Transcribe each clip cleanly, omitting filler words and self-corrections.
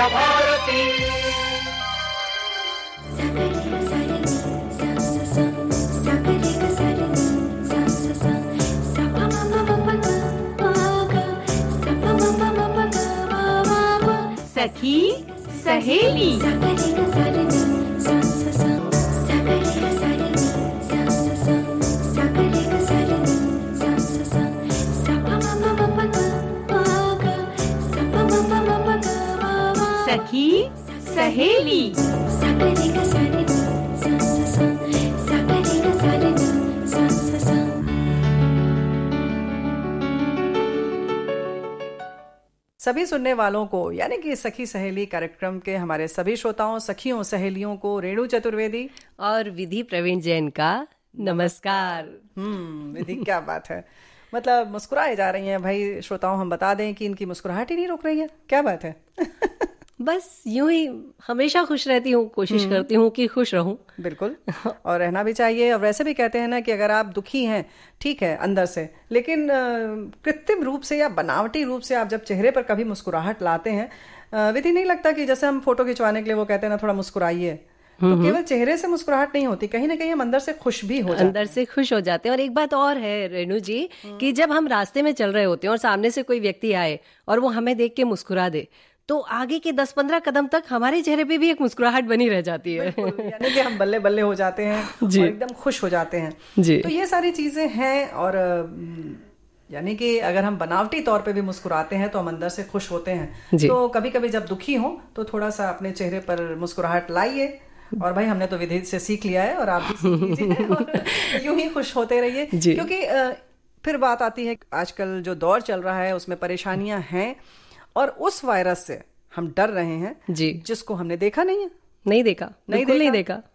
भारती। सखी सहेली। सखी सहेली। सभी सुनने वालों को यानी कि सखी सहेली कार्यक्रम के हमारे सभी श्रोताओं, सखियों, सहेलियों को रेणु चतुर्वेदी और विधि प्रवीण जैन का नमस्कार। विधि क्या बात है, मतलब मुस्कुराए जा रही हैं भाई। श्रोताओं हम बता दें कि इनकी मुस्कुराहट ही नहीं रुक रही है, क्या बात है। बस यूं ही हमेशा खुश रहती हूँ, कोशिश करती हूँ कि खुश रहूं। बिल्कुल, और रहना भी चाहिए। और वैसे भी कहते हैं ना कि अगर आप दुखी हैं, ठीक है अंदर से, लेकिन कृत्रिम रूप से या बनावटी रूप से आप जब चेहरे पर कभी मुस्कुराहट लाते हैं, विधि नहीं लगता कि जैसे हम फोटो खिंचवाने के लिए वो कहते हैं ना थोड़ा मुस्कुराइए, तो केवल चेहरे से मुस्कुराहट नहीं होती, कहीं ना कहीं हम अंदर से खुश भी हो जाते हैं। अंदर से खुश हो जाते हैं। और एक बात और है रेणु जी, कि जब हम रास्ते में चल रहे होते हैं और सामने से कोई व्यक्ति आए और वो हमें देख के मुस्कुरा दे, तो आगे के 10-15 कदम तक हमारे चेहरे पे भी एक मुस्कुराहट बनी रह जाती है। यानी कि हम बल्ले बल्ले हो जाते हैं और एकदम खुश हो जाते हैं जी। तो ये सारी चीजें हैं। और यानी कि अगर हम बनावटी तौर पे भी मुस्कुराते हैं तो हम अंदर से खुश होते हैं। तो कभी कभी जब दुखी हो तो थोड़ा सा अपने चेहरे पर मुस्कुराहट लाइए। और भाई हमने तो विधि से सीख लिया है और आप भी सीख लीजिए और यूं ही खुश होते रहिए, क्योंकि फिर बात आती है आजकल जो दौर चल रहा है उसमें परेशानियां हैं और उस वायरस से हम डर रहे हैं जी, जिसको हमने देखा नहीं है। नहीं देखा।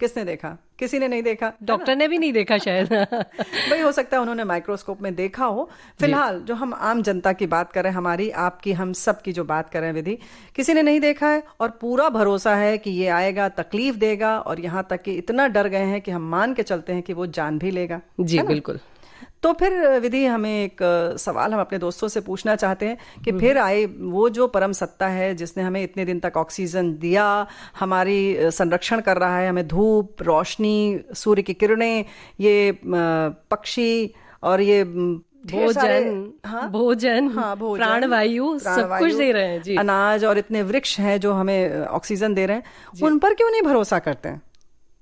किसने देखा? किसी ने नहीं देखा, डॉक्टर ने भी नहीं देखा शायद। भाई हो सकता है उन्होंने माइक्रोस्कोप में देखा हो। फिलहाल जो हम आम जनता की बात कर रहे हैं, हमारी आपकी हम सब की जो बात कर रहे हैं विधि, किसी ने नहीं देखा है और पूरा भरोसा है कि ये आएगा, तकलीफ देगा, और यहाँ तक कि इतना डर गए हैं कि हम मान के चलते हैं कि वो जान भी लेगा। जी बिल्कुल। तो फिर विधि हमें एक सवाल हम अपने दोस्तों से पूछना चाहते हैं कि फिर आए वो जो परम सत्ता है जिसने हमें इतने दिन तक ऑक्सीजन दिया, हमारी संरक्षण कर रहा है, हमें धूप, रोशनी, सूर्य की किरणें, ये पक्षी और ये भोजन, प्राणवायु सब कुछ दे रहे हैं जी, अनाज और इतने वृक्ष हैं जो हमें ऑक्सीजन दे रहे हैं, उन पर क्यों नहीं भरोसा करते हैं?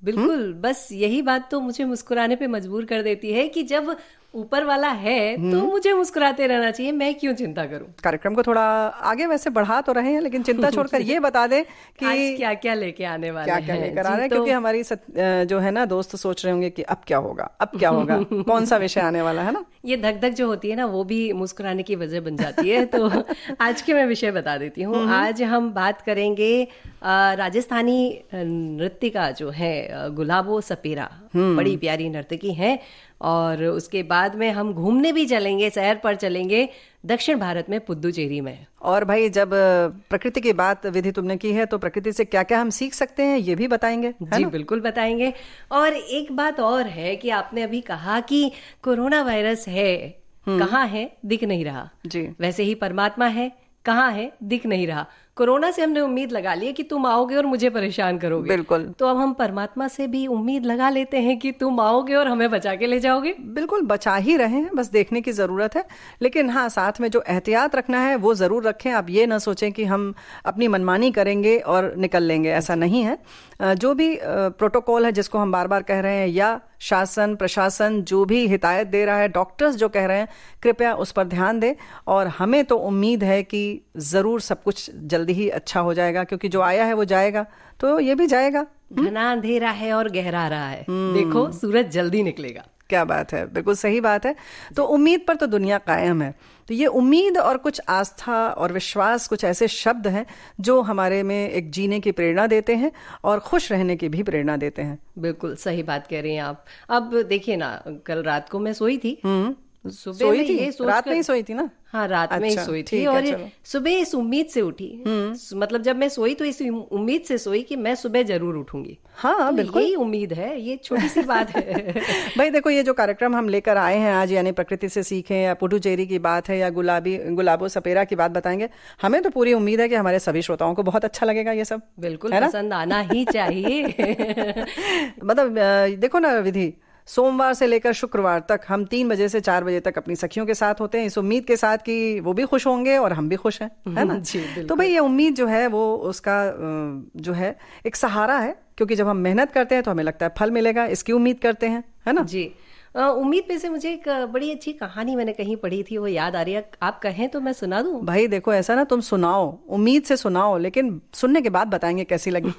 बिल्कुल, बस यही बात तो मुझे मुस्कुराने पे मजबूर कर देती है कि जब ऊपर वाला है तो मुझे मुस्कुराते रहना चाहिए, मैं क्यों चिंता करूं। कार्यक्रम को थोड़ा आगे वैसे बढ़ा तो रहे हैं, लेकिन चिंता छोड़कर ये बता दें कि आज क्या क्या लेके आने वाले हैं, क्या लेकर आ रहे हैं, क्योंकि हमारी जो है ना दोस्त सोच रहे होंगे कि अब क्या होगा, कौन सा विषय आने वाला है ना। ये धक धक जो होती है ना वो भी मुस्कुराने की वजह बन जाती है। तो आज के मैं विषय बता देती हूँ। आज हम बात करेंगे राजस्थानी नृत्यिका जो है गुलाबो सपेरा, बड़ी प्यारी नर्तकी है। और उसके बाद में हम घूमने भी चलेंगे, सैर पर चलेंगे दक्षिण भारत में, पुद्दुचेरी में। और भाई जब प्रकृति की बात विधि तुमने की है तो प्रकृति से क्या क्या हम सीख सकते हैं ये भी बताएंगे। जी बिल्कुल बताएंगे। और एक बात और है कि आपने अभी कहा कि कोरोना वायरस है, कहाँ है, दिख नहीं रहा जी। वैसे ही परमात्मा है, कहाँ है, दिख नहीं रहा। कोरोना से हमने उम्मीद लगा ली है कि तुम आओगे और मुझे परेशान करोगे, बिल्कुल। तो अब हम परमात्मा से भी उम्मीद लगा लेते हैं कि तुम आओगे और हमें बचा के ले जाओगे। बिल्कुल, बचा ही रहे हैं, बस देखने की जरूरत है। लेकिन हाँ, साथ में जो एहतियात रखना है वो जरूर रखें। आप ये ना सोचें कि हम अपनी मनमानी करेंगे और निकल लेंगे, ऐसा नहीं है। जो भी प्रोटोकॉल है जिसको हम बार बार कह रहे हैं, या शासन प्रशासन जो भी हिदायत दे रहा है, डॉक्टर्स जो कह रहे हैं, कृपया उस पर ध्यान दें। और हमें तो उम्मीद है कि जरूर सब कुछ जल्दी ही अच्छा हो जाएगा, क्योंकि जो आया है वो जाएगा, तो ये भी जाएगा। घना अंधेरा है और गहरा रहा है, देखो सूरज जल्दी निकलेगा। क्या बात है, बिल्कुल सही बात है। तो उम्मीद पर तो दुनिया कायम है। तो ये उम्मीद और कुछ आस्था और विश्वास कुछ ऐसे शब्द हैं जो हमारे में एक जीने की प्रेरणा देते हैं और खुश रहने की भी प्रेरणा देते हैं। बिल्कुल सही बात कह रही हैं आप। अब देखिए ना, कल रात को मैं सोई थी सोई थी, रात में ही सोई थी ना? हाँ, रात में ही सोई थी और सुबह इस उम्मीद से उठी। मतलब जब मैं सोई तो इस उम्मीद से सोई कि मैं सुबह जरूर उठूंगी। हाँ, तो बिल्कुल यही उम्मीद है, ये छोटी सी बात है। भाई देखो, ये जो कार्यक्रम हम लेकर आए हैं आज, यानी प्रकृति से सीखें, या पुडुचेरी की बात है, या गुलाबो सपेरा की बात बताएंगे, हमें तो पूरी उम्मीद है कि हमारे सभी श्रोताओं को बहुत अच्छा लगेगा ये सब। बिल्कुल पसंद आना ही चाहिए। मतलब देखो ना विधि, सोमवार से लेकर शुक्रवार तक हम 3 बजे से 4 बजे तक अपनी सखियों के साथ होते हैं, इस उम्मीद के साथ कि वो भी खुश होंगे और हम भी खुश हैं, है ना? तो भाई ये उम्मीद जो है वो उसका जो है एक सहारा है, क्योंकि जब हम मेहनत करते हैं तो हमें लगता है फल मिलेगा, इसकी उम्मीद करते हैं, है ना? जी। उम्मीद पे से मुझे एक बड़ी अच्छी कहानी मैंने कहीं पढ़ी थी, वो याद आ रही है, आप कहें तो मैं सुना दूं? भाई देखो, ऐसा ना, तुम सुनाओ, उम्मीद से सुनाओ, लेकिन सुनने के बाद बताएंगे कैसी लगी।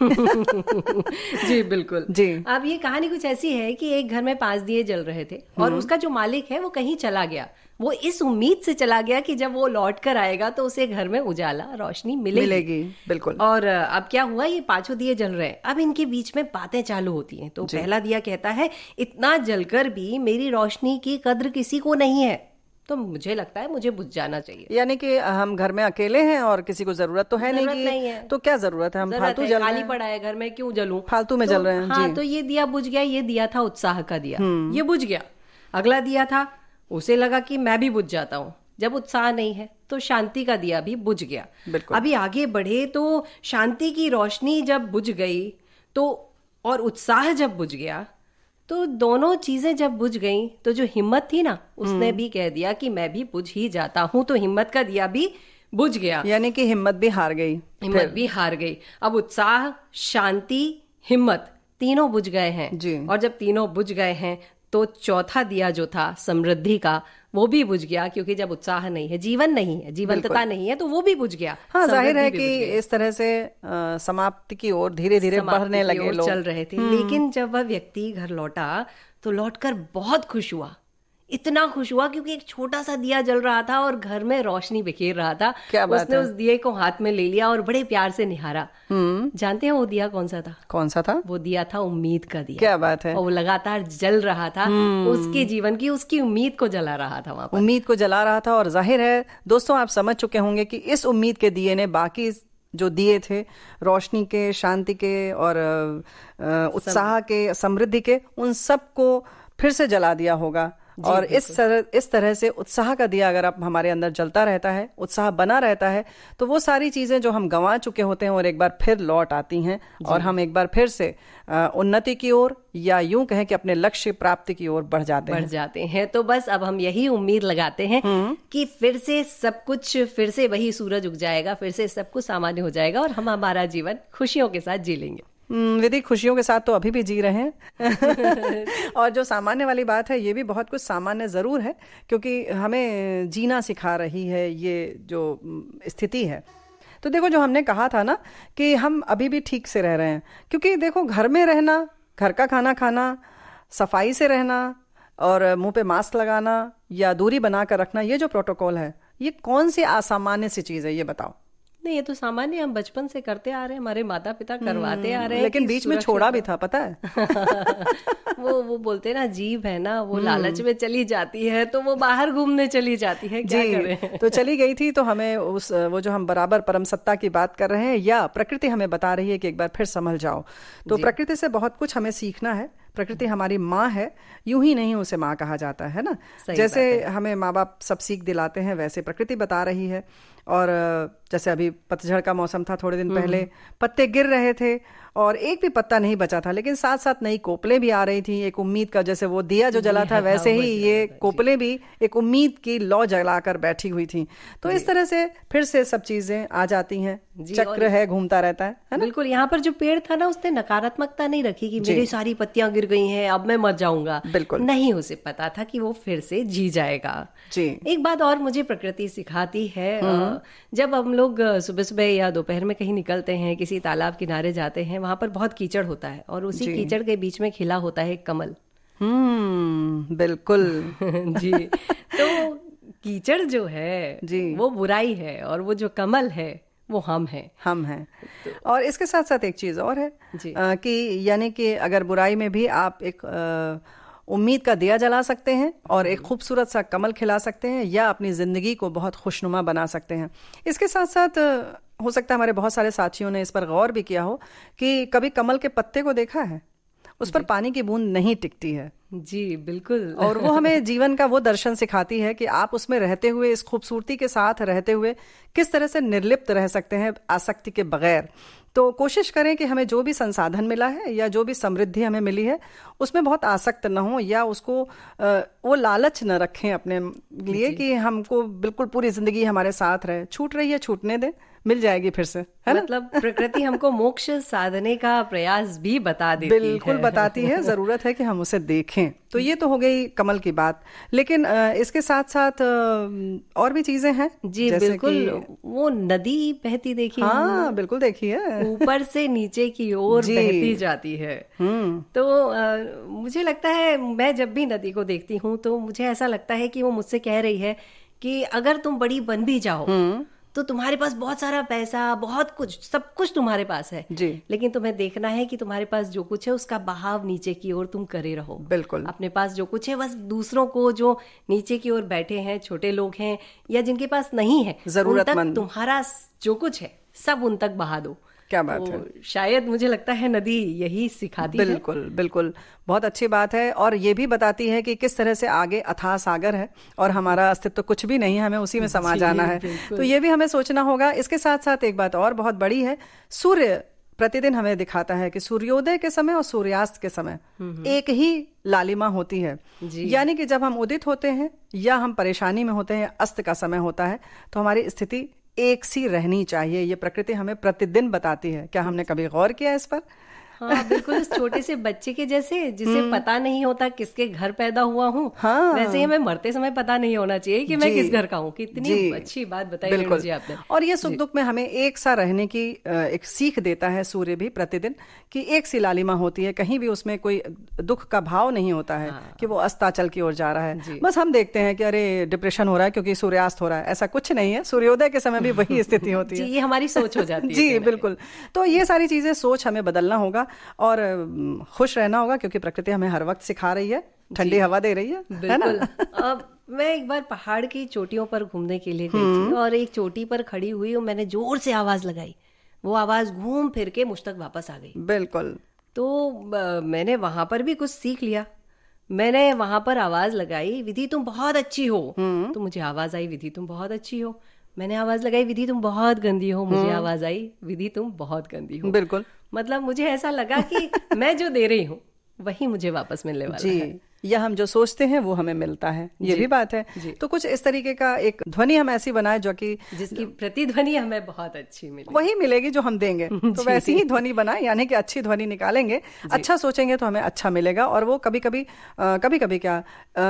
जी बिल्कुल जी। अब ये कहानी कुछ ऐसी है कि एक घर में 5 दिए जल रहे थे और उसका जो मालिक है वो कहीं चला गया। वो इस उम्मीद से चला गया कि जब वो लौट कर आएगा तो उसे घर में उजाला, रोशनी मिलेगी। बिल्कुल। और अब क्या हुआ, ये 5 दिए जल रहे हैं, अब इनके बीच में बातें चालू होती हैं। तो पहला दिया कहता है, इतना जलकर भी मेरी रोशनी की कद्र किसी को नहीं है, तो मुझे लगता है मुझे बुझ जाना चाहिए। यानी कि हम घर में अकेले हैं और किसी को जरूरत तो है नहीं है, तो क्या जरूरत है, हम फालतू जल रहे हैं, खाली पड़ा है घर में, क्यों जलूं, फालतू में जल रहे हैं। हाँ, तो ये दिया बुझ गया। ये दिया था उत्साह का दिया, ये बुझ गया। अगला दिया था, उसे लगा कि मैं भी बुझ जाता हूँ, जब उत्साह नहीं है, तो शांति का दिया भी बुझ गया। अभी आगे बढ़े तो शांति की रोशनी जब बुझ गई तो, और उत्साह जब बुझ गया, तो दोनों चीजें जब बुझ गईं, तो जो हिम्मत थी ना, उसने भी कह दिया कि मैं भी बुझ ही जाता हूं, तो हिम्मत का दिया भी बुझ गया। यानी कि हिम्मत भी हार गई। अब उत्साह, शांति, हिम्मत तीनों बुझ गए हैं जी। और जब तीनों बुझ गए हैं तो चौथा दिया जो था समृद्धि का, वो भी बुझ गया, क्योंकि जब उत्साह नहीं है, जीवन नहीं है, जीवंतता नहीं है, तो वो भी बुझ गया। हाँ, जाहिर है कि इस तरह से समाप्ति की ओर धीरे धीरे बढ़ने लगे लोग, चल रहे थे। लेकिन जब वह व्यक्ति घर लौटा तो लौटकर बहुत खुश हुआ, इतना खुश हुआ क्योंकि एक छोटा सा दिया जल रहा था और घर में रोशनी बिखेर रहा था। क्या बात उसने उस दिए को हाथ में ले लिया और बड़े प्यार से निहारा। जानते हैं वो दिया कौन सा था? कौन सा था? वो दिया था उम्मीद का दिया। क्या बात है। और वो लगातार जल रहा था, उसके जीवन की, उसकी उम्मीद को जला रहा था वहां पर। उम्मीद को जला रहा था। और जाहिर है दोस्तों, आप समझ चुके होंगे कि इस उम्मीद के दिए ने बाकी जो दिए थे, रोशनी के, शांति के और उत्साह के, समृद्धि के, उन सबको फिर से जला दिया होगा। और इस तरह से उत्साह का दिया अगर आप हमारे अंदर जलता रहता है, उत्साह बना रहता है, तो वो सारी चीजें जो हम गंवा चुके होते हैं और एक बार फिर लौट आती हैं और हम एक बार फिर से उन्नति की ओर, या यूं कहें कि अपने लक्ष्य प्राप्ति की ओर बढ़ जाते हैं। तो बस अब हम यही उम्मीद लगाते हैं कि फिर से सब कुछ, फिर से वही सूरज उग जाएगा, फिर से सब कुछ सामान्य हो जाएगा और हम हमारा जीवन खुशियों के साथ जी लेंगे। विधि, खुशियों के साथ तो अभी भी जी रहे हैं। और जो सामान्य वाली बात है, ये भी बहुत कुछ सामान्य जरूर है, क्योंकि हमें जीना सिखा रही है ये जो स्थिति है। तो देखो, जो हमने कहा था ना कि हम अभी भी ठीक से रह रहे हैं, क्योंकि देखो, घर में रहना, घर का खाना खाना, सफाई से रहना और मुंह पे मास्क लगाना या दूरी बनाकर रखना, ये जो प्रोटोकॉल है, ये कौन सी असामान्य सी चीज है, ये बताओ। नहीं, ये तो सामान्य हम बचपन से करते आ रहे हैं, हमारे माता पिता करवाते आ रहे हैं। लेकिन बीच में छोड़ा भी था, पता है। वो बोलते ना, जीभ है ना, वो लालच में चली जाती है तो वो बाहर घूमने चली जाती है, क्या करें। तो चली गई थी, तो हमें वो जो हम बराबर परम सत्ता की बात कर रहे हैं, या प्रकृति हमें बता रही है कि एक बार फिर संभल जाओ। तो प्रकृति से बहुत कुछ हमें सीखना है। प्रकृति हमारी माँ है, यूं ही नहीं उसे माँ कहा जाता है ना। जैसे हमें माँ बाप सब सीख दिलाते हैं, वैसे प्रकृति बता रही है। और जैसे अभी पतझड़ का मौसम था, थोड़े दिन पहले पत्ते गिर रहे थे और एक भी पत्ता नहीं बचा था, लेकिन साथ साथ नई कोपलें भी आ रही थी, एक उम्मीद का, जैसे वो दिया जो जला था वैसे ही ये कोपलें भी एक उम्मीद की लौ जलाकर बैठी हुई थी। तो इस तरह से फिर से सब चीजें आ जाती हैं, चक्र है, घूमता रहता है ना। बिल्कुल। यहाँ पर जो पेड़ था ना, उसने नकारात्मकता नहीं रखी कि मेरी सारी पत्तियां गिर गई हैं, अब मैं मर जाऊंगा। बिल्कुल नहीं, उसे पता था कि वो फिर से जी जाएगा। जी। एक बात और मुझे प्रकृति सिखाती है, जब हम लोग सुबह सुबह या दोपहर में कहीं निकलते हैं, किसी तालाब किनारे जाते हैं, वहां पर बहुत कीचड़ होता है और उसी कीचड़ के बीच में खिला होता है कमल। बिल्कुल। जी। तो कीचड़ जो है जी, वो बुराई है और वो जो कमल है वो हम हैं। और इसके साथ साथ एक चीज और है कि यानी कि अगर बुराई में भी आप एक उम्मीद का दिया जला सकते हैं और एक खूबसूरत सा कमल खिला सकते हैं, या अपनी जिंदगी को बहुत खुशनुमा बना सकते हैं। इसके साथ साथ हो सकता है हमारे बहुत सारे साथियों ने इस पर गौर भी किया हो कि कभी कमल के पत्ते को देखा है, उस पर पानी की बूंद नहीं टिकती है। जी बिल्कुल। और वो हमें जीवन का वो दर्शन सिखाती है कि आप उसमें रहते हुए, इस खूबसूरती के साथ रहते हुए किस तरह से निर्लिप्त रह सकते हैं आसक्ति के बगैर। तो कोशिश करें कि हमें जो भी संसाधन मिला है या जो भी समृद्धि हमें मिली है उसमें बहुत आसक्त न हो, या उसको वो लालच न रखें अपने लिए कि हमको बिल्कुल पूरी जिंदगी हमारे साथ रहे। छूट रही है, छूटने दें, मिल जाएगी फिर से, है ना? मतलब प्रकृति हमको मोक्ष साधने का प्रयास भी बता देती है। बिल्कुल बताती है, जरूरत है कि हम उसे देखें। तो ये तो हो गई कमल की बात, लेकिन इसके साथ साथ और भी चीजें हैं। जी बिल्कुल। वो नदी बहती देखी? हाँ बिल्कुल देखी है, ऊपर से नीचे की ओर बहती जाती है। तो मुझे लगता है, मैं जब भी नदी को देखती हूँ तो मुझे ऐसा लगता है कि वो मुझसे कह रही है कि अगर तुम बड़ी बन भी जाओ तो तुम्हारे पास बहुत सारा पैसा, बहुत कुछ, सब कुछ तुम्हारे पास है जी, लेकिन तुम्हें देखना है कि तुम्हारे पास जो कुछ है उसका बहाव नीचे की ओर तुम करे रहो। बिल्कुल। अपने पास जो कुछ है बस दूसरों को, जो नीचे की ओर बैठे हैं, छोटे लोग हैं या जिनके पास नहीं है, जरूरतमंद, तुम्हारा जो कुछ है सब उन तक बहा दो। क्या बात है। शायद मुझे लगता है नदी यही सिखाती है। बिल्कुल बिल्कुल, बहुत अच्छी बात है। और ये भी बताती है कि किस तरह से आगे अथाह सागर है और हमारा अस्तित्व कुछ भी नहीं है, हमें उसी में समा जाना है। तो ये भी हमें सोचना होगा। इसके साथ साथ एक बात और बहुत बड़ी है, सूर्य प्रतिदिन हमें दिखाता है कि सूर्योदय के समय और सूर्यास्त के समय एक ही लालिमा होती है। यानी कि जब हम उदित होते हैं या हम परेशानी में होते हैं, अस्त का समय होता है, तो हमारी स्थिति एक सी रहनी चाहिए। ये प्रकृति हमें प्रतिदिन बताती है। क्या हमने कभी गौर किया इस पर? हाँ बिल्कुल, उस छोटे से बच्चे के जैसे जिसे पता नहीं होता किसके घर पैदा हुआ हूँ, हाँ। वैसे ही हमें मरते समय पता नहीं होना चाहिए कि मैं किस घर का हूँ। कितनी अच्छी बात बताई रेणु जी आपने। और ये सुख दुख में हमें एक सा रहने की एक सीख देता है सूर्य भी प्रतिदिन, कि एक सी लालिमा होती है, कहीं भी उसमें कोई दुख का भाव नहीं होता है कि वो अस्ताचल की ओर जा रहा है। बस हम देखते हैं कि अरे डिप्रेशन हो रहा है क्योंकि सूर्यास्त हो रहा है, ऐसा कुछ नहीं है। सूर्योदय के समय भी वही स्थिति होती है। ये हमारी सोच हो जाती है। जी बिल्कुल। तो ये सारी चीजें, सोच हमें बदलना होगा और खुश रहना होगा, क्योंकि प्रकृति हमें हर वक्त सिखा रही है, ठंडी हवा दे रही है। बिल्कुल। अब मैं एक बार पहाड़ की चोटियों पर घूमने के लिए गई थी और एक चोटी पर खड़ी हुई और मैंने जोर से आवाज लगाई। वो आवाज घूम फिर के मुझ तक वापस आ गई। बिल्कुल। तो मैंने वहां पर भी कुछ सीख लिया। मैंने वहां पर आवाज लगाई, विधि तुम बहुत अच्छी हो। तो मुझे आवाज आई, विधि तुम बहुत अच्छी हो। मैंने आवाज लगाई, विधि तुम बहुत गंदी हो। मुझे आवाज आई, विधि तुम बहुत गंदी हो। बिल्कुल। मतलब मुझे ऐसा लगा कि मैं जो दे रही हूँ वही मुझे वापस मिलने वाला है। या हम जो सोचते हैं वो हमें मिलता है, ये भी बात है। तो कुछ इस तरीके का एक ध्वनि हम ऐसी बनाए जो कि जिसकी प्रतिध्वनि हमें बहुत अच्छी मिले, वही मिलेगी जो हम देंगे। तो वैसी ही ध्वनि बनाए, यानी कि अच्छी ध्वनि निकालेंगे, अच्छा सोचेंगे तो हमें अच्छा मिलेगा। और वो कभी कभी क्या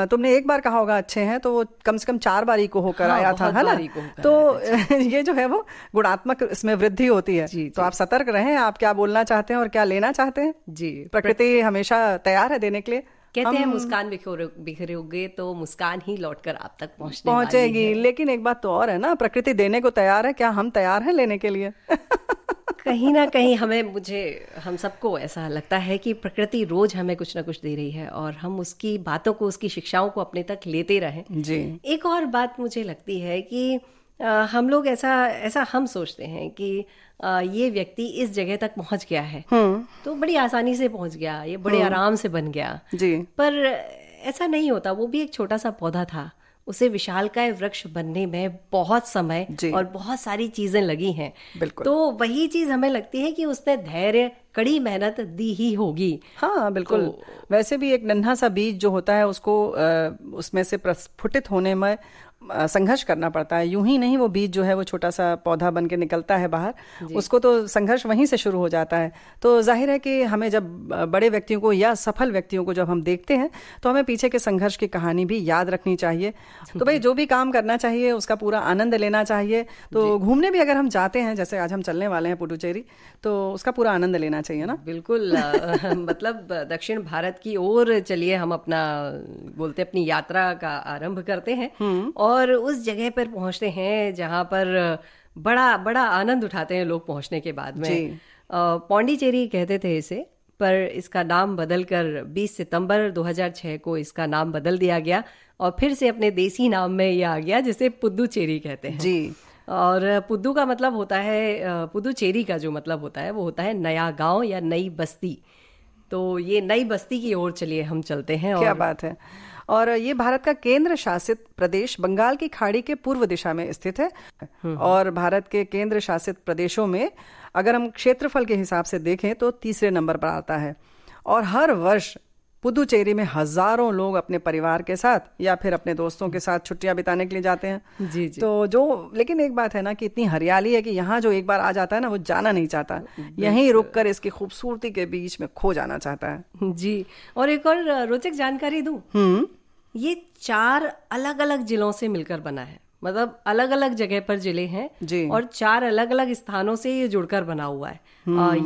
तुमने एक बार कहा होगा अच्छे हैं, तो वो कम से कम 4 बारी को होकर आया था, है ना? तो ये जो है वो गुणात्मक इसमें वृद्धि होती है। तो आप सतर्क रहें, आप क्या बोलना चाहते हैं और क्या लेना चाहते हैं। जी, प्रकृति हमेशा तैयार है देने के लिए। कहते हैं मुस्कान बिखरोगे तो मुस्कान ही लौटकर आप तक पहुंचेगी। लेकिन एक बात तो और है ना, प्रकृति देने को तैयार है, क्या हम तैयार हैं लेने के लिए? कहीं ना कहीं हम सबको ऐसा लगता है कि प्रकृति रोज हमें कुछ ना कुछ दे रही है और हम उसकी बातों को, उसकी शिक्षाओं को अपने तक लेते रहें। जी। एक और बात मुझे लगती है कि हम लोग ऐसा हम सोचते हैं कि ये व्यक्ति इस जगह तक पहुंच गया है तो बड़ी आसानी से पहुंच गया, ये बड़े आराम से बन गया। जी। पर ऐसा नहीं होता। वो भी एक छोटा सा पौधा था, उसे विशालकाय वृक्ष बनने में बहुत समय और बहुत सारी चीजें लगी हैं। बिल्कुल। तो वही चीज हमें लगती है कि उसने धैर्य, कड़ी मेहनत दी ही होगी। हाँ बिल्कुल। तो वैसे भी एक नन्हा सा बीज जो होता है उसको उसमें से प्रस्फुटित होने में संघर्ष करना पड़ता है। यूं ही नहीं वो बीज जो है वो छोटा सा पौधा बन के निकलता है बाहर, उसको तो संघर्ष वहीं से शुरू हो जाता है। तो जाहिर है कि हमें जब बड़े व्यक्तियों को या सफल व्यक्तियों को जब हम देखते हैं तो हमें पीछे के संघर्ष की कहानी भी याद रखनी चाहिए। तो भाई जो भी काम करना चाहिए उसका पूरा आनंद लेना चाहिए। तो घूमने भी अगर हम जाते हैं, जैसे आज हम चलने वाले हैं पुडुचेरी, तो उसका पूरा आनंद लेना चाहिए ना। बिल्कुल। मतलब दक्षिण भारत की ओर चलिए हम अपनी यात्रा का आरंभ करते हैं और उस जगह पर पहुंचते हैं जहां पर बड़ा बड़ा आनंद उठाते हैं लोग पहुंचने के बाद में। पौंडीचेरी कहते थे इसे, पर इसका नाम बदलकर 20 सितंबर 2006 को इसका नाम बदल दिया गया और फिर से अपने देसी नाम में ये आ गया, जिसे पुदुचेरी कहते हैं जी। और पुद्दू का मतलब होता है, पुदुचेरी का जो मतलब होता है वो होता है नया गांव या नई बस्ती। तो ये नई बस्ती की ओर चलिए हम चलते हैं। क्या बात है। और ये भारत का केंद्र शासित प्रदेश बंगाल की खाड़ी के पूर्व दिशा में स्थित है। और भारत के केंद्र शासित प्रदेशों में अगर हम क्षेत्रफल के हिसाब से देखें तो तीसरे नंबर पर आता है। और हर वर्ष पुदुचेरी में हजारों लोग अपने परिवार के साथ या फिर अपने दोस्तों के साथ छुट्टियां बिताने के लिए जाते हैं। जी जी। तो लेकिन एक बात है ना कि इतनी हरियाली है कि यहाँ जो एक बार आ जाता है ना वो जाना नहीं चाहता, यहीं रुककर इसकी खूबसूरती के बीच में खो जाना चाहता है। जी। और एक और रोचक जानकारी दूं, ये 4 अलग अलग जिलों से मिलकर बना है, मतलब अलग अलग जगह पर जिले हैं जी। और 4 अलग अलग स्थानों से ये जुड़कर बना हुआ है।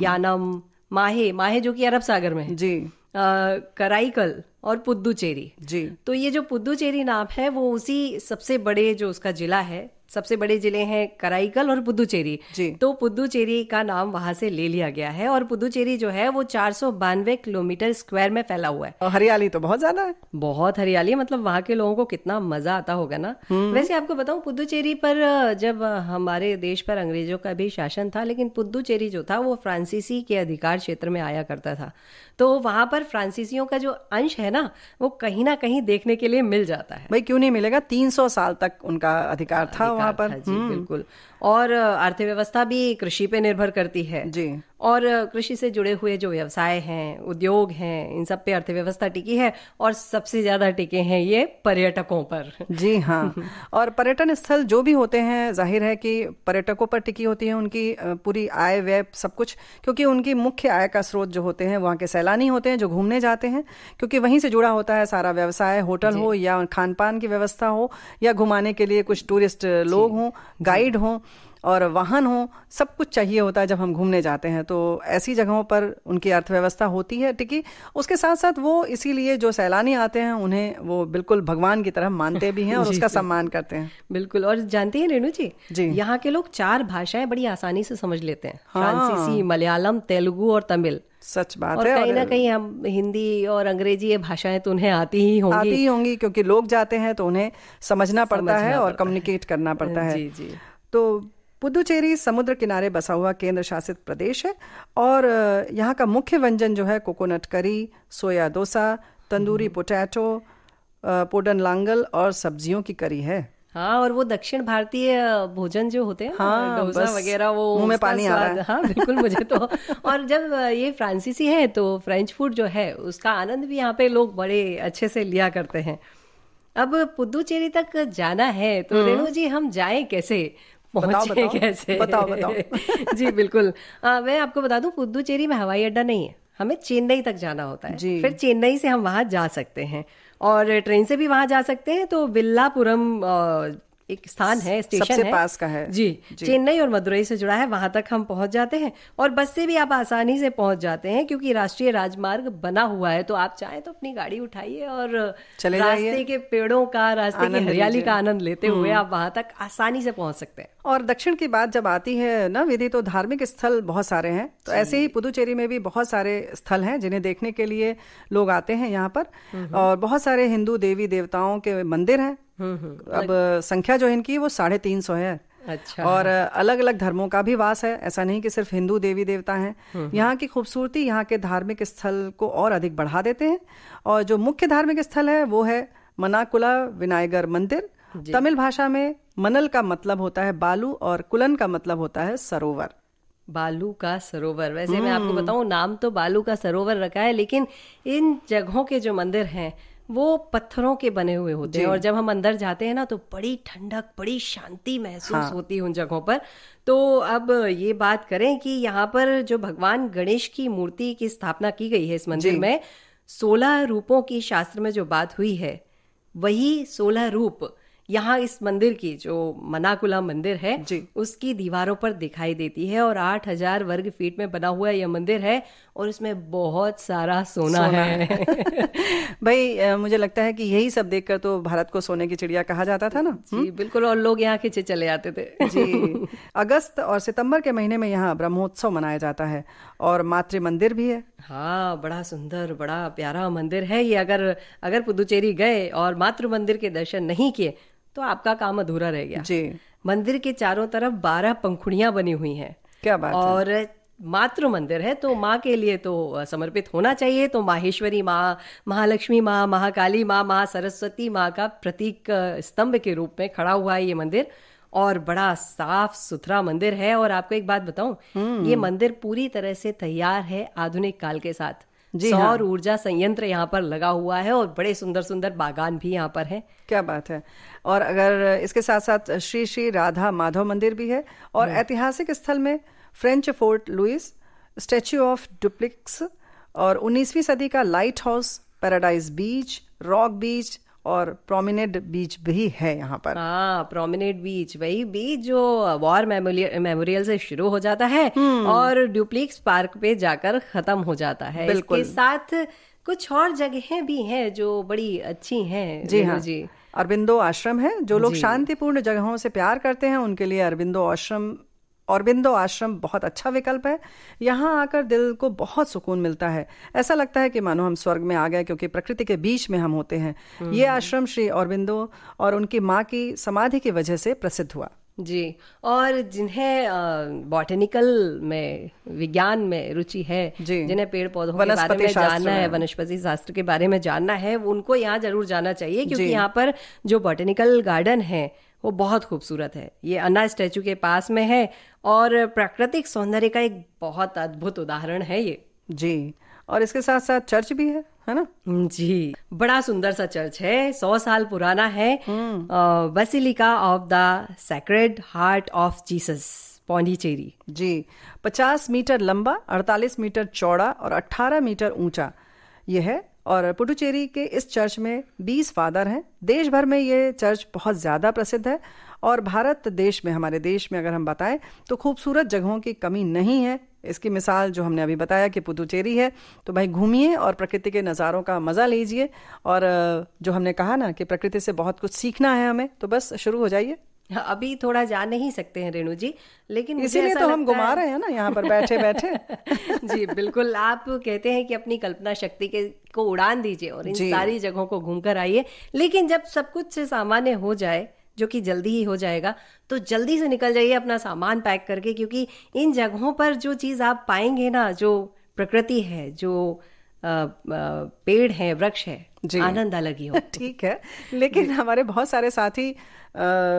यानम, माहे जो कि अरब सागर में है जी, कराईकल और पुदुचेरी जी। तो ये जो पुदुचेरी नाम है वो उसी सबसे बड़े जो उसका जिला है, सबसे बड़े जिले हैं कराईकल और पुदुचेरी जी। तो पुदुचेरी का नाम वहां से ले लिया गया है। और पुदुचेरी जो है वो 492 किलोमीटर स्क्वायर में फैला हुआ है। और हरियाली तो बहुत ज्यादा है। बहुत हरियाली है, मतलब वहां के लोगों को कितना मजा आता होगा ना। वैसे आपको बताऊं, पुदुचेरी पर जब हमारे देश पर अंग्रेजों का भी शासन था, लेकिन पुदुचेरी जो था वो फ्रांसीसी के अधिकार क्षेत्र में आया करता था। तो वहां पर फ्रांसीसियों का जो अंश है ना वो कहीं ना कहीं देखने के लिए मिल जाता है। भाई क्यों नहीं मिलेगा, 300 साल तक उनका अधिकार था वहां पर। जी बिल्कुल। और अर्थव्यवस्था भी कृषि पे निर्भर करती है जी। और कृषि से जुड़े हुए जो व्यवसाय हैं, उद्योग हैं, इन सब पे अर्थव्यवस्था टिकी है। और सबसे ज्यादा टिके हैं ये पर्यटकों पर। जी हाँ। और पर्यटन स्थल जो भी होते हैं, जाहिर है कि पर्यटकों पर टिकी होती है उनकी पूरी आय व्यय सब कुछ, क्योंकि उनकी मुख्य आय का स्रोत जो होते हैं वहाँ के सैलानी होते हैं जो घूमने जाते हैं, क्योंकि वहीं से जुड़ा होता है सारा व्यवसाय, होटल हो या खान पान की व्यवस्था हो या घुमाने के लिए कुछ टूरिस्ट लोग हों, गाइड हों और वाहन हो, सब कुछ चाहिए होता है जब हम घूमने जाते हैं। तो ऐसी जगहों पर उनकी अर्थव्यवस्था होती है टिकी। उसके साथ साथ वो इसीलिए जो सैलानी आते हैं उन्हें वो बिल्कुल भगवान की तरह मानते भी हैं और उसका सम्मान करते हैं। बिल्कुल। और जानती हैं रेणु जी, यहाँ के लोग 4 भाषाएं बड़ी आसानी से समझ लेते हैं। फ्रांसीसी, मलयालम, तेलुगु और तमिल। सच बात और है। कहीं ना कहीं हम हिंदी और अंग्रेजी ये भाषाएं तो उन्हें आती ही होंगी क्योंकि लोग जाते हैं तो उन्हें समझना पड़ता है और कम्युनिकेट करना पड़ता है। जी जी। तो पुदुचेरी समुद्र किनारे बसा हुआ केंद्र शासित प्रदेश है और यहाँ का मुख्य व्यंजन जो है कोकोनट करी, सोया डोसा, तंदूरी पोटैटो, पोडनलांगल और सब्जियों की करी है। हाँ, और वो दक्षिण भारतीय भोजन जो होते हैं, हाँ, डोसा वगैरह, वो मुंह में पानी आ रहा है। हाँ बिल्कुल, मुझे तो। और जब ये फ्रांसीसी है तो फ्रेंच फूड जो है उसका आनंद भी यहाँ पे लोग बड़े अच्छे से लिया करते हैं। अब पुदुचेरी तक जाना है तो रेणु जी हम जाएं कैसे, पहुंचे कैसे? बताओ। जी बिल्कुल। मैं आपको बता दूं, पुदुचेरी में हवाई अड्डा नहीं है, हमें चेन्नई तक जाना होता है। फिर चेन्नई से हम वहां जा सकते हैं और ट्रेन से भी वहां जा सकते हैं। तो विल्लापुरम एक स्थान है, स्टेशन सबसे है, पास का है जी। चेन्नई और मदुरई से जुड़ा है, वहां तक हम पहुंच जाते हैं। और बस से भी आप आसानी से पहुंच जाते हैं क्योंकि राष्ट्रीय राजमार्ग बना हुआ है। तो आप चाहें तो अपनी गाड़ी उठाइए और रास्ते के पेड़ों का, रास्ते की हरियाली का आनंद लेते हुए आप वहां तक आसानी से पहुंच सकते हैं। और दक्षिण की बात जब आती है ना विधि, तो धार्मिक स्थल बहुत सारे हैं। तो ऐसे ही पुदुचेरी में भी बहुत सारे स्थल हैं जिन्हें देखने के लिए लोग आते हैं यहाँ पर। और बहुत सारे हिंदू देवी देवताओं के मंदिर हैं। अब संख्या जो इनकी वो 350 है। अच्छा। और अलग अलग धर्मों का भी वास है, ऐसा नहीं कि सिर्फ हिंदू देवी देवता हैं। यहाँ की खूबसूरती यहाँ के धार्मिक स्थल को और अधिक बढ़ा देते हैं। और जो मुख्य धार्मिक स्थल है वो है मनाकुला विनायगर मंदिर। तमिल भाषा में मनल का मतलब होता है बालू और कुलन का मतलब होता है सरोवर। बालू का सरोवर, वैसे मैं आपको बताऊं, नाम तो बालू का सरोवर रखा है, लेकिन इन जगहों के जो मंदिर हैं वो पत्थरों के बने हुए होते हैं। और जब हम अंदर जाते हैं ना तो बड़ी ठंडक, बड़ी शांति महसूस होती है उन जगहों पर। तो अब ये बात करें कि यहाँ पर जो भगवान गणेश की मूर्ति की स्थापना की गई है इस मंदिर में, 16 रूपों की शास्त्र में जो बात हुई है वही 16 रूप यहाँ इस मंदिर की जो मनाकुला मंदिर है उसकी दीवारों पर दिखाई देती है। और 8,000 वर्ग फीट में बना हुआ यह मंदिर है और इसमें बहुत सारा सोना है। भाई मुझे लगता है कि यही सब देखकर तो भारत को सोने की चिड़िया कहा जाता था ना। जी बिल्कुल, और लोग यहाँ खींचे चले आते थे। जी। अगस्त और सितंबर के महीने में यहाँ ब्रह्मोत्सव मनाया जाता है और मातृ मंदिर भी है। हाँ, बड़ा सुंदर, बड़ा प्यारा मंदिर है ये। अगर पुदुचेरी गए और मातृ मंदिर के दर्शन नहीं किए तो आपका काम अधूरा रह गया। जी। मंदिर के चारों तरफ 12 पंखुड़ियां बनी हुई हैं। क्या बात और है? मातृ मंदिर है तो माँ के लिए तो समर्पित होना चाहिए। तो माहेश्वरी माँ, महालक्ष्मी माँ, महाकाली माँ, महासरस्वती माँ का प्रतीक स्तंभ के रूप में खड़ा हुआ है ये मंदिर। और बड़ा साफ सुथरा मंदिर है। और आपको एक बात बताऊं, ये मंदिर पूरी तरह से तैयार है आधुनिक काल के साथ। सौर ऊर्जा संयंत्र यहाँ पर लगा हुआ है और बड़े सुंदर सुंदर बागान भी यहाँ पर हैं। क्या बात है। और अगर इसके साथ साथ श्री श्री राधा माधव मंदिर भी है और ऐतिहासिक स्थल में French fort Louis, statue of Dupleix और 19वीं सदी का lighthouse, paradise beach, rock beach और प्रोमिनेड बीच भी है यहाँ पर। हाँ, प्रोमिनेड बीच, वही बीच जो वॉर मेमोरियल से शुरू हो जाता है और ड्यूप्लिक्स पार्क पे जाकर खत्म हो जाता है। इसके साथ कुछ और जगहें भी हैं जो बड़ी अच्छी हैं। जी हाँ जी। अरबिंदो आश्रम है। जो लोग शांतिपूर्ण जगहों से प्यार करते हैं उनके लिए अरबिंदो आश्रम बहुत अच्छा विकल्प है। यहाँ आकर दिल को बहुत सुकून मिलता है। ऐसा लगता है कि मानो हम स्वर्ग में आ गए, क्योंकि प्रकृति के बीच में हम होते हैं। ये आश्रम श्री अरबिंदो और उनकी माँ की समाधि की वजह से प्रसिद्ध हुआ। जी। और जिन्हें बॉटनिकल में, विज्ञान में रुचि है, जिन्हें पेड़ पौधों के बारे में जानना है, वनस्पति शास्त्र के बारे में जानना है, उनको यहाँ जरूर जाना चाहिए। क्योंकि यहाँ पर जो बॉटनिकल गार्डन है वो बहुत खूबसूरत है। ये अन्ना स्टैचू के पास में है और प्राकृतिक सौंदर्य का एक बहुत अद्भुत उदाहरण है ये। जी। और इसके साथ साथ चर्च भी है ना? जी, बड़ा सुंदर सा चर्च है, 100 साल पुराना है। Basilica of the sacred heart of Jesus, Pondicherry. जी। 50 मीटर लंबा, 48 मीटर चौड़ा और 18 मीटर ऊंचा ये है। और पुडुचेरी के इस चर्च में 20 फादर हैं। देश भर में ये चर्च बहुत ज़्यादा प्रसिद्ध है। और भारत देश में, हमारे देश में अगर हम बताएं तो खूबसूरत जगहों की कमी नहीं है। इसकी मिसाल जो हमने अभी बताया कि पुदुचेरी है, तो भाई घूमिए और प्रकृति के नज़ारों का मज़ा लीजिए। और जो हमने कहा ना कि प्रकृति से बहुत कुछ सीखना है हमें, तो बस शुरू हो जाइए। अभी थोड़ा जा नहीं सकते हैं रेणु जी, लेकिन इसीलिए तो हम घुमा रहे हैं ना यहाँ पर बैठे बैठे। जी बिल्कुल। आप कहते हैं कि अपनी कल्पना शक्ति को उड़ान दीजिए और इन सारी जगहों को घूम कर आइए। लेकिन जब सब कुछ सामान्य हो जाए, जो कि जल्दी ही हो जाएगा, तो जल्दी से निकल जाइए अपना सामान पैक करके। क्योंकि इन जगहों पर जो चीज आप पाएंगे ना, जो प्रकृति है, जो पेड़ है, वृक्ष है, आनंद अलग ही हो। ठीक है, लेकिन हमारे बहुत सारे साथी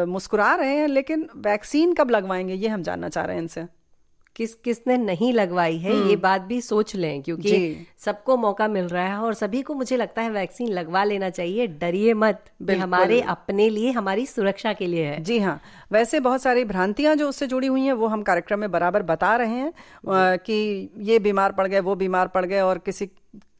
मुस्कुरा रहे हैं, लेकिन वैक्सीन कब लगवाएंगे ये हम जानना चाह रहे हैं इनसे। किसने नहीं लगवाई है ये बात भी सोच लें, क्योंकि सबको मौका मिल रहा है और सभी को मुझे लगता है वैक्सीन लगवा लेना चाहिए। डरिए मत, हमारे अपने लिए, हमारी सुरक्षा के लिए है। जी हाँ। वैसे बहुत सारी भ्रांतियां जो उससे जुड़ी हुई हैं वो हम कार्यक्रम में बराबर बता रहे हैं कि ये बीमार पड़ गए, वो बीमार पड़ गए और किसी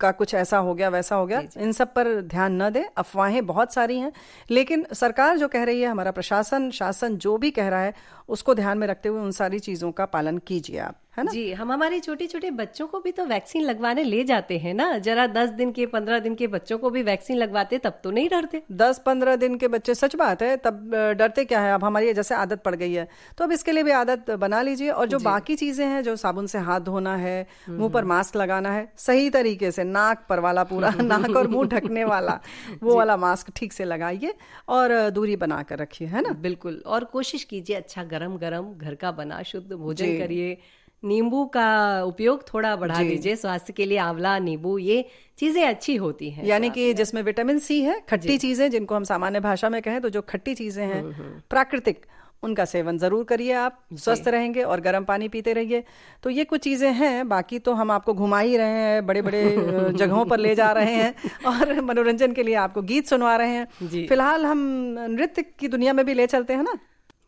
का कुछ ऐसा हो गया, वैसा हो गया। इन सब पर ध्यान न दें। अफवाहें बहुत सारी हैं, लेकिन सरकार जो कह रही है, हमारा प्रशासन, शासन जो भी कह रहा है, उसको ध्यान में रखते हुए उन सारी चीजों का पालन कीजिए आप, है ना? जी। हम हमारे छोटे छोटे बच्चों को भी तो वैक्सीन लगवाने ले जाते हैं ना। जरा 10 दिन के, 15 दिन के बच्चों को भी वैक्सीन लगवाते, तब तो नहीं डरते। 10-15 दिन के बच्चे, सच बात है, तब डरते क्या है। अब हमारी जैसे आदत पड़ गई है, तो अब इसके लिए भी आदत बना लीजिए। और जो बाकी चीजें हैं, जो साबुन से हाथ धोना है, मुंह पर मास्क लगाना है सही तरीके से, नाक पर वाला पूरा नाक और मुंह ढकने वाला वो वाला मास्क ठीक से लगाइए और दूरी बना कर रखिए, है ना? बिल्कुल। और कोशिश कीजिए अच्छा गरम गरम घर का बना शुद्ध भोजन करिए। नींबू का उपयोग थोड़ा बढ़ा दीजिए, स्वास्थ्य के लिए आंवला, नींबू, ये चीजें अच्छी होती हैं। यानी कि जिसमें विटामिन सी है, खट्टी चीजें जिनको हम सामान्य भाषा में कहें तो जो खट्टी चीजें हैं प्राकृतिक, उनका सेवन जरूर करिए। आप स्वस्थ रहेंगे और गर्म पानी पीते रहिए। तो ये कुछ चीजें हैं। बाकी तो हम आपको घुमा ही रहे हैं, बड़े बड़े जगहों पर ले जा रहे हैं और मनोरंजन के लिए आपको गीत सुनवा रहे हैं। फिलहाल हम नृत्य की दुनिया में भी ले चलते हैं ना।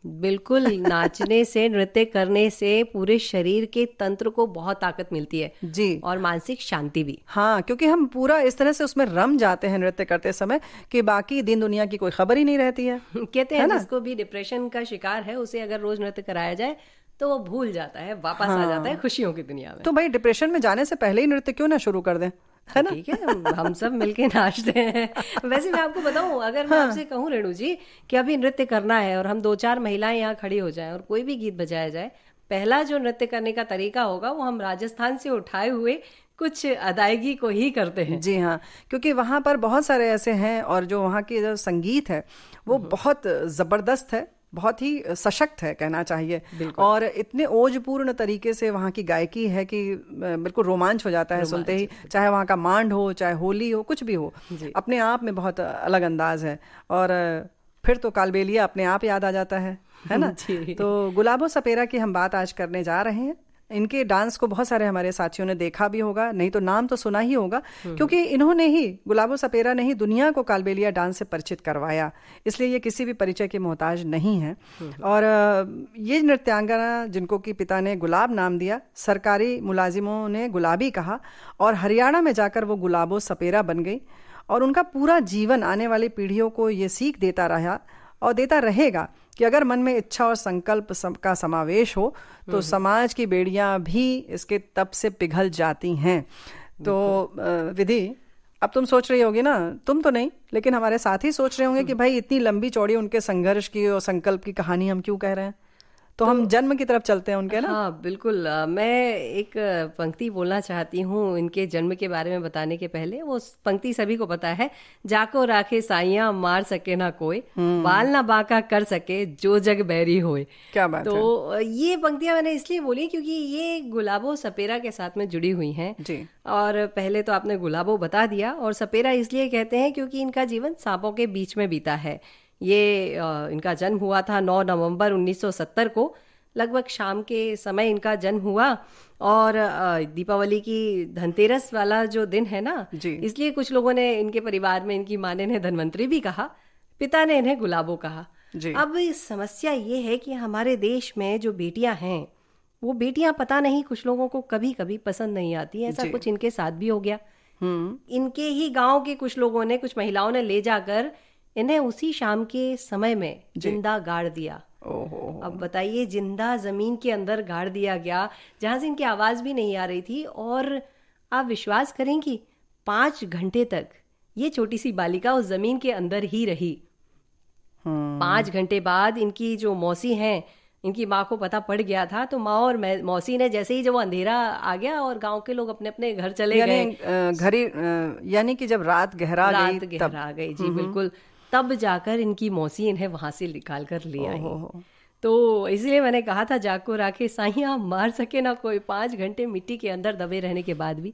बिल्कुल। नाचने से, नृत्य करने से पूरे शरीर के तंत्र को बहुत ताकत मिलती है जी, और मानसिक शांति भी। हाँ, क्योंकि हम पूरा इस तरह से उसमें रम जाते हैं नृत्य करते समय कि बाकी दिन दुनिया की कोई खबर ही नहीं रहती है। कहते हैं जिसको भी डिप्रेशन का शिकार है, उसे अगर रोज नृत्य कराया जाए तो वो भूल जाता है, वापस आ जाता है खुशियों की दुनिया में। तो भाई डिप्रेशन में जाने से पहले ही नृत्य क्यों ना शुरू कर दें, है ना? ठीक है, हम सब मिलके नाचते हैं। वैसे मैं आपको बताऊं, अगर मैं आपसे कहूं रेणु जी कि अभी नृत्य करना है और हम 2-4 महिलाएं यहाँ खड़ी हो जाएं और कोई भी गीत बजाया जाए, पहला जो नृत्य करने का तरीका होगा वो हम राजस्थान से उठाए हुए कुछ अदायगी को ही करते हैं। जी हाँ, क्योंकि वहां पर बहुत सारे ऐसे हैं और जो वहाँ की जो संगीत है वो बहुत जबरदस्त है, बहुत ही सशक्त है कहना चाहिए, और इतने ओजपूर्ण तरीके से वहाँ की गायकी है कि बिल्कुल रोमांच हो जाता है सुनते ही, चाहे वहाँ का मांड हो, चाहे होली हो, कुछ भी हो, अपने आप में बहुत अलग अंदाज है। और फिर तो कालबेलिया अपने आप याद आ जाता है ना? तो गुलाबो सपेरा की हम बात आज करने जा रहे हैं। इनके डांस को बहुत सारे हमारे साथियों ने देखा भी होगा, नहीं तो नाम तो सुना ही होगा, क्योंकि इन्होंने ही, गुलाबो सपेरा ने ही दुनिया को कालबेलिया डांस से परिचित करवाया, इसलिए ये किसी भी परिचय के मोहताज नहीं है। और ये नृत्यांगना जिनको कि पिता ने गुलाब नाम दिया, सरकारी मुलाजिमों ने गुलाबी कहा, और हरियाणा में जाकर वो गुलाबो सपेरा बन गई, और उनका पूरा जीवन आने वाली पीढ़ियों को ये सीख देता रहा और देता रहेगा कि अगर मन में इच्छा और संकल्प का समावेश हो तो समाज की बेड़ियां भी इसके तप से पिघल जाती हैं। तो विधि, अब तुम सोच रही होगी ना, तुम तो नहीं लेकिन हमारे साथी सोच रहे होंगे कि भाई इतनी लंबी चौड़ी उनके संघर्ष की और संकल्प की कहानी हम क्यों कह रहे हैं, तो हम जन्म की तरफ चलते हैं उनके ना। हाँ बिल्कुल। मैं एक पंक्ति बोलना चाहती हूँ इनके जन्म के बारे में बताने के पहले। वो पंक्ति सभी को पता है, जाको राखे साइया मार सके ना कोई, बाल ना बाका कर सके जो जग बैरी होए। क्या बात है। तो ये पंक्तियां मैंने इसलिए बोली क्योंकि ये गुलाबो सपेरा के साथ में जुड़ी हुई हैं जी। और पहले तो आपने गुलाबो बता दिया, और सपेरा इसलिए कहते हैं क्योंकि इनका जीवन सांपों के बीच में बीता है। ये इनका जन्म हुआ था 9 नवंबर 1970 को, लगभग शाम के समय इनका जन्म हुआ, और दीपावली की धनतेरस वाला जो दिन है ना, इसलिए कुछ लोगों ने इनके परिवार में, इनकी माँ ने इन्हें धनवंतरी भी कहा, पिता ने इन्हें गुलाबो कहा। अब समस्या ये है कि हमारे देश में जो बेटियां हैं, वो बेटियां पता नहीं कुछ लोगों को कभी कभी पसंद नहीं आती, ऐसा कुछ इनके साथ भी हो गया। इनके ही गांव के कुछ लोगों ने, कुछ महिलाओं ने ले जाकर इन्हें उसी शाम के समय में जिंदा गाड़ दिया। अब बताइए, जिंदा जमीन के अंदर गाड़ दिया गया जहां से इनकी आवाज भी नहीं आ रही थी, और आप विश्वास करेंगी 5 घंटे तक ये छोटी सी बालिका उस जमीन के अंदर ही रही। 5 घंटे बाद इनकी जो मौसी हैं, इनकी माँ को पता पड़ गया था, तो माँ और मौसी ने जैसे ही जब वो अंधेरा आ गया और गांव के लोग अपने अपने घर चले गए, घरी यानी कि जब रात गहरा गई जी बिल्कुल, तब जाकर इनकी मौसी इन्हें वहां से निकाल कर ले आई। तो इसलिए मैंने कहा था, जाको राखे साइया मार सके ना कोई। 5 घंटे मिट्टी के अंदर दबे रहने के बाद भी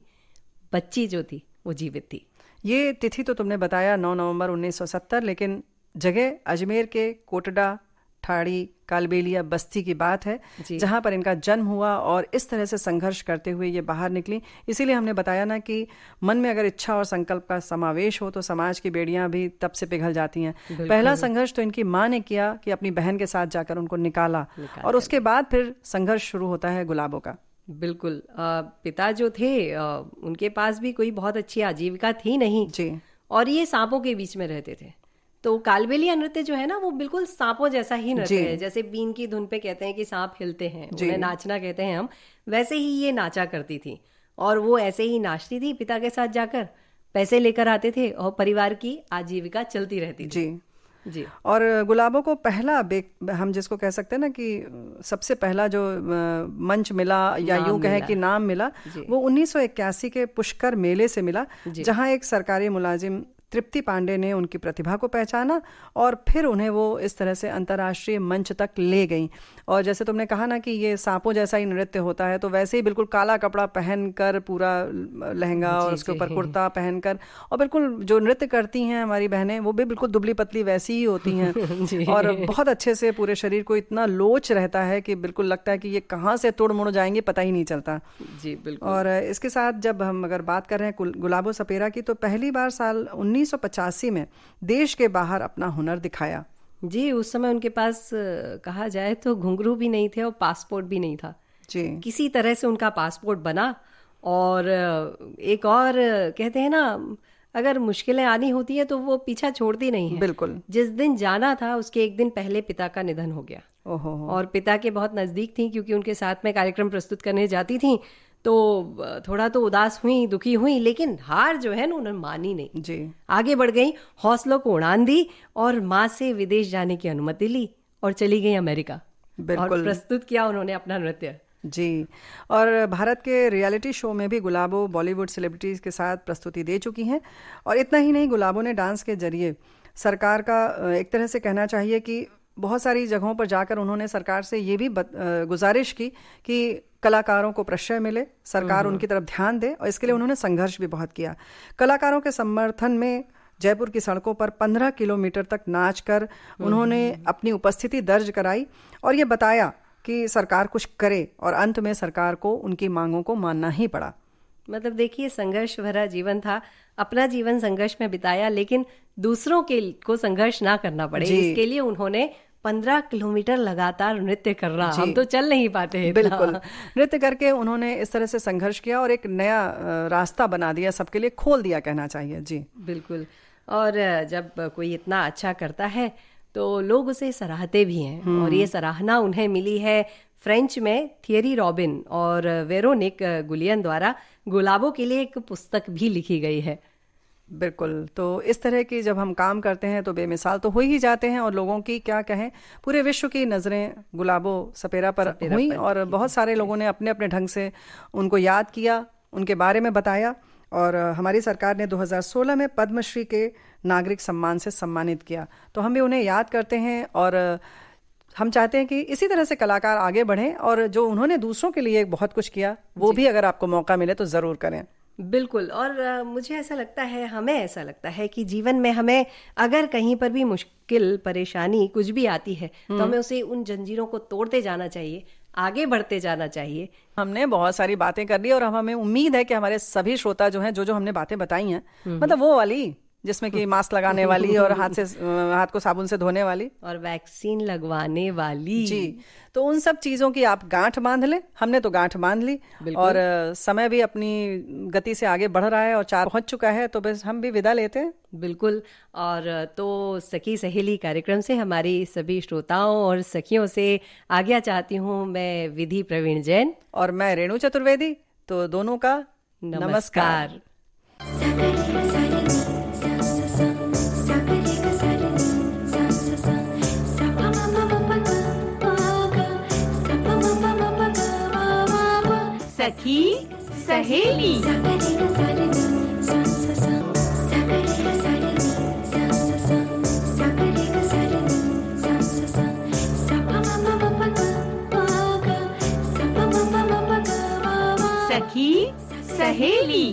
बच्ची जो थी वो जीवित थी। ये तिथि तो तुमने बताया 9 नवंबर 1970, लेकिन जगह अजमेर के कोटड़ा ठाड़ी कालबेलिया बस्ती की बात है, जहां पर इनका जन्म हुआ, और इस तरह से संघर्ष करते हुए ये बाहर निकली। इसीलिए हमने बताया ना कि मन में अगर इच्छा और संकल्प का समावेश हो तो समाज की बेड़ियां भी तब से पिघल जाती हैं। पहला संघर्ष तो इनकी माँ ने किया कि अपनी बहन के साथ जाकर उनको निकाला, और उसके बाद फिर संघर्ष शुरू होता है गुलाबों का। बिल्कुल। पिता जो थे उनके पास भी कोई बहुत अच्छी आजीविका थी नहीं जी, और ये सांपों के बीच में रहते थे। तो कालबेलिया नृत्य जो है ना, वो बिल्कुल सांपों जैसा ही नृत्य है। जैसे बीन की धुन पे कहते हैं कि सांप हिलते हैं, उन्हें नाचना कहते हैं हम, वैसे ही ये नाचा करती थी, और वो ऐसे ही नाचती थी, पिता के साथ जाकर पैसे लेकर आते थे, और परिवार की आजीविका चलती रहती थी जी। और गुलाबों को पहला हम जिसको कह सकते हैं ना कि सबसे पहला जो मंच मिला, या यूं कहें कि नाम मिला, वो 1981 के पुष्कर मेले से मिला, जहां एक सरकारी मुलाजिम तृप्ति पांडे ने उनकी प्रतिभा को पहचाना, और फिर उन्हें वो इस तरह से अंतर्राष्ट्रीय मंच तक ले गई। और जैसे तुमने कहा ना कि ये सांपों जैसा ही नृत्य होता है, तो वैसे ही बिल्कुल काला कपड़ा पहनकर, पूरा लहंगा और उसके ऊपर कुर्ता पहनकर, और बिल्कुल जो नृत्य करती हैं हमारी बहनें, वो भी बिल्कुल दुबली पतली वैसी ही होती हैं, और बहुत अच्छे से पूरे शरीर को इतना लोच रहता है कि बिल्कुल लगता है कि ये कहाँ से तोड़ मुड़ जाएंगे पता ही नहीं चलता जी। बिल्कुल। और इसके साथ जब हम अगर बात कर रहे हैं गुलाबो सपेरा की, तो पहली बार साल 1985 में देश के बाहर अपना हुनर दिखाया जी, उस समय उनके पास कहा जाए तो घुंघरू भी नहीं थे और पासपोर्ट भी नहीं था जी। किसी तरह से उनका पासपोर्ट बना। और एक और कहते हैं ना, अगर मुश्किलें आनी होती है तो वो पीछा छोड़ती नहीं है। बिल्कुल। जिस दिन जाना था उसके एक दिन पहले पिता का निधन हो गया। ओहो। और पिता के बहुत नजदीक थी, क्योंकि उनके साथ में कार्यक्रम प्रस्तुत करने जाती थी, तो थोड़ा तो उदास हुई, दुखी हुई, लेकिन हार जो है ना उन्होंने मानी नहीं जी। आगे बढ़ गई, हौसलों को उड़ान दी और माँ से विदेश जाने की अनुमति ली और चली गई अमेरिका। बिल्कुल। और प्रस्तुत किया उन्होंने अपना नृत्य। जी। और भारत के रियलिटी शो में भी गुलाबो बॉलीवुड सेलिब्रिटीज के साथ प्रस्तुति दे चुकी हैं। और इतना ही नहीं, गुलाबो ने डांस के जरिए सरकार का एक तरह से कहना चाहिए कि बहुत सारी जगहों पर जाकर उन्होंने सरकार से ये भी गुजारिश की कि कलाकारों को प्रश्रय मिले, सरकार उनकी तरफ ध्यान दे, और इसके लिए उन्होंने संघर्ष भी बहुत किया। कलाकारों के समर्थन में जयपुर की सड़कों पर 15 किलोमीटर तक नाच कर उन्होंने अपनी उपस्थिति दर्ज कराई और ये बताया कि सरकार कुछ करे, और अंत में सरकार को उनकी मांगों को मानना ही पड़ा। मतलब देखिए, संघर्ष भरा जीवन था, अपना जीवन संघर्ष में बिताया, लेकिन दूसरों के को संघर्ष ना करना पड़े, इसके लिए उन्होंने 15 किलोमीटर लगातार नृत्य करना, हम तो चल नहीं पाते हैं। बिल्कुल। नृत्य करके उन्होंने इस तरह से संघर्ष किया और एक नया रास्ता बना दिया, सबके लिए खोल दिया, कहना चाहिए। जी बिल्कुल। और जब कोई इतना अच्छा करता है तो लोग उसे सराहते भी हैं, और ये सराहना उन्हें मिली है फ्रेंच में थियरी रॉबिन और वेरोनिक गुलियन द्वारा। गुलाबों के लिए एक पुस्तक भी लिखी गई है। बिल्कुल। तो इस तरह की जब हम काम करते हैं तो बेमिसाल तो हो ही जाते हैं, और लोगों की क्या कहें, पूरे विश्व की नज़रें गुलाबो सपेरा पर हुई, और बहुत सारे लोगों ने अपने अपने ढंग से उनको याद किया, उनके बारे में बताया। और हमारी सरकार ने 2016 में पद्मश्री के नागरिक सम्मान से सम्मानित किया। तो हम भी उन्हें याद करते हैं, और हम चाहते हैं कि इसी तरह से कलाकार आगे बढ़ें, और जो उन्होंने दूसरों के लिए बहुत कुछ किया वो भी अगर आपको मौका मिले तो ज़रूर करें। बिल्कुल। और मुझे ऐसा लगता है, हमें ऐसा लगता है कि जीवन में हमें अगर कहीं पर भी मुश्किल, परेशानी कुछ भी आती है तो हमें उसे, उन जंजीरों को तोड़ते जाना चाहिए, आगे बढ़ते जाना चाहिए। हमने बहुत सारी बातें कर ली, और हमें उम्मीद है कि हमारे सभी श्रोता जो हैं, जो हमने बातें बताई हैं, मतलब वो वाली जिसमें कि मास्क लगाने वाली और हाथ को साबुन से धोने वाली और वैक्सीन लगवाने वाली, जी, तो उन सब चीजों की आप गांठ बांध लें। हमने तो गांठ बांध ली, और समय भी अपनी गति से आगे बढ़ रहा है और 4 पहुंच चुका है, तो बस हम भी विदा लेते हैं। बिल्कुल। और तो सखी सहेली कार्यक्रम से हमारी सभी श्रोताओं और सखियों से आज्ञा चाहती हूँ मैं, विधि प्रवीण जैन और मैं रेणु चतुर्वेदी। तो दोनों का नमस्कार। सखी सहेली। सखी सहेली।